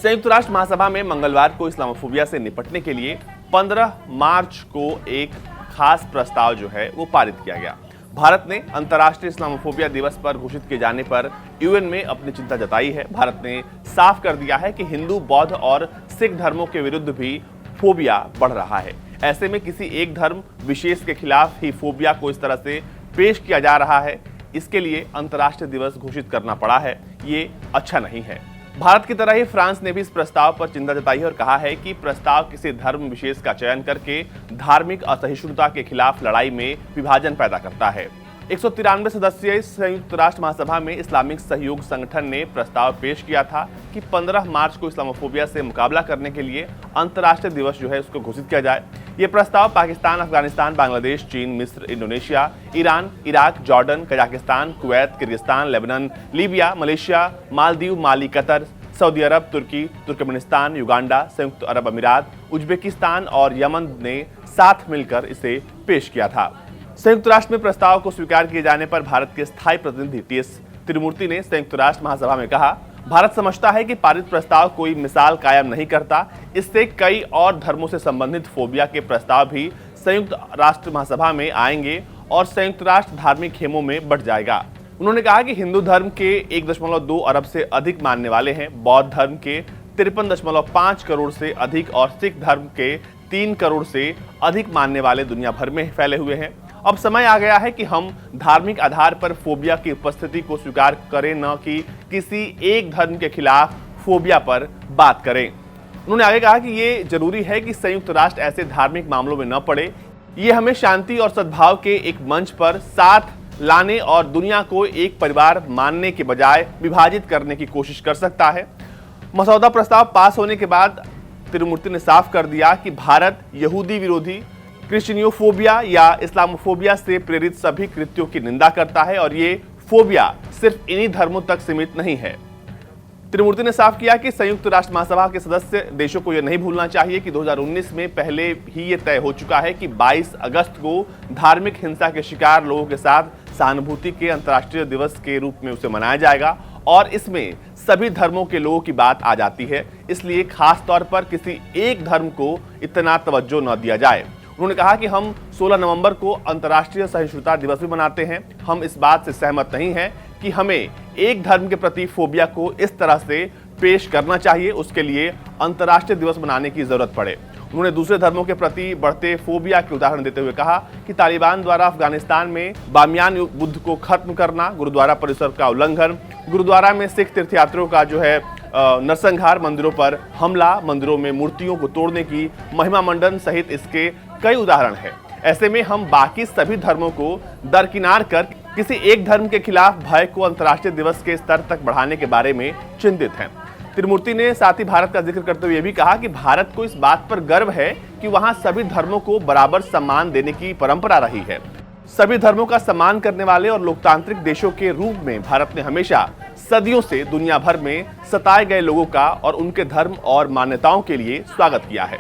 संयुक्त राष्ट्र महासभा में मंगलवार को इस्लामोफोबिया से निपटने के लिए 15 मार्च को एक खास प्रस्ताव जो है वो पारित किया गया। भारत ने अंतर्राष्ट्रीय इस्लामोफोबिया दिवस पर घोषित किए जाने पर यूएन में अपनी चिंता जताई है। भारत ने साफ कर दिया है कि हिंदू, बौद्ध और सिख धर्मों के विरुद्ध भी फोबिया बढ़ रहा है। ऐसे में किसी एक धर्म विशेष के खिलाफ ही फोबिया को इस तरह से पेश किया जा रहा है, इसके लिए अंतर्राष्ट्रीय दिवस घोषित करना पड़ा है। ये अच्छा नहीं है। भारत की तरह ही फ्रांस ने भी इस प्रस्ताव पर चिंता जताई है और कहा है कि प्रस्ताव किसी धर्म विशेष का चयन करके धार्मिक असहिष्णुता के खिलाफ लड़ाई में विभाजन पैदा करता है। 193 सदस्यीय संयुक्त राष्ट्र महासभा में इस्लामिक सहयोग संगठन ने प्रस्ताव पेश किया था कि 15 मार्च को इस्लामोफोबिया से मुकाबला करने के लिए अंतर्राष्ट्रीय दिवस जो है उसको घोषित किया जाए। ये प्रस्ताव पाकिस्तान, अफगानिस्तान, बांग्लादेश, चीन, मिस्र, Indonesia, Iran, Iraq, Jordan, Kazakhstan, Kuwait, Kyrgyzstan, Lebanon, Libya, Malaysia, Maldives, Mali, Qatar, Saudi Arab, Turkey, Turkmenistan, Uganda, संयुक्त अरब अमीरात, उज्बेकिस्तान और यमन ने साथ मिलकर इसे पेश किया था। संयुक्त राष्ट्र में प्रस्ताव को स्वीकार किए जाने पर भारत के स्थायी प्रतिनिधि टी.एस. तिरुमूर्ति ने संयुक्त राष्ट्र महासभा में कहा, भारत समझता है कि पारित प्रस्ताव कोई मिसाल कायम नहीं करता। इससे कई और धर्मों से संबंधित फोबिया के प्रस्ताव भी संयुक्त राष्ट्र महासभा में आएंगे और संयुक्त राष्ट्र धार्मिक खेमों में बढ़ जाएगा। उन्होंने कहा कि हिंदू धर्म के 1.2 अरब से अधिक मानने वाले हैं, बौद्ध धर्म के 53.5 करोड़ से अधिक और सिख धर्म के 3 करोड़ से अधिक मानने वाले दुनिया भर में फैले हुए हैं। अब समय आ गया है कि हम धार्मिक आधार पर फोबिया की उपस्थिति को स्वीकार करें, न कि किसी एक धर्म के खिलाफ फोबिया पर बात करें। उन्होंने आगे कहा कि ये जरूरी है कि संयुक्त राष्ट्र ऐसे धार्मिक मामलों में न पड़े। ये हमें शांति और सद्भाव के एक मंच पर साथ लाने और दुनिया को एक परिवार मानने के बजाय विभाजित करने की कोशिश कर सकता है। मसौदा प्रस्ताव पास होने के बाद तिरुमूर्ति ने साफ कर दिया कि भारत यहूदी विरोधी, क्रिश्चियनोफोबिया या इस्लामोफोबिया से प्रेरित सभी कृत्यों की निंदा करता है और ये फोबिया सिर्फ इन्हीं धर्मों तक सीमित नहीं है। तिरुमूर्ति ने साफ किया कि संयुक्त राष्ट्र महासभा के सदस्य देशों को यह नहीं भूलना चाहिए कि 2019 में पहले ही ये तय हो चुका है कि 22 अगस्त को धार्मिक हिंसा के शिकार लोगों के साथ सहानुभूति के अंतर्राष्ट्रीय दिवस के रूप में उसे मनाया जाएगा और इसमें सभी धर्मों के लोगों की बात आ जाती है। इसलिए खास तौर पर किसी एक धर्म को इतना तवज्जो न दिया जाए। उन्होंने कहा कि हम 16 नवंबर को अंतर्राष्ट्रीय सहिष्णुता दिवस भी मनाते हैं। हम इस बात से सहमत नहीं हैं कि हमें एक धर्म के प्रति फोबिया को इस तरह से पेश करना चाहिए, उसके लिए अंतर्राष्ट्रीय दिवस मनाने की जरूरत पड़े। उन्होंने दूसरे धर्मों के प्रति बढ़ते फोबिया के उदाहरण देते हुए कहा कि तालिबान द्वारा अफगानिस्तान में बामियान बुद्ध को खत्म करना, गुरुद्वारा परिसर का उल्लंघन, गुरुद्वारा में सिख तीर्थयात्रियों का जो है नरसंहार, मंदिरों पर हमला, मंदिरों में मूर्तियों को तोड़ने की महिमा मंडन सहित इसके कई उदाहरण हैं। ऐसे में हम बाकी सभी धर्मों को दरकिनार कर किसी एक धर्म के खिलाफ भय को अंतर्राष्ट्रीय दिवस के स्तर तक बढ़ाने के बारे में चिंतित हैं। तिरुमूर्ति ने साथ ही भारत का जिक्र करते हुए भी कहा कि भारत को इस बात पर गर्व है कि वहां सभी धर्मों को बराबर सम्मान देने की परंपरा रही है। सभी धर्मों का सम्मान करने वाले और लोकतांत्रिक देशों के रूप में भारत ने हमेशा सदियों से दुनिया भर में सताए गए लोगों का और उनके धर्म और मान्यताओं के लिए स्वागत किया है।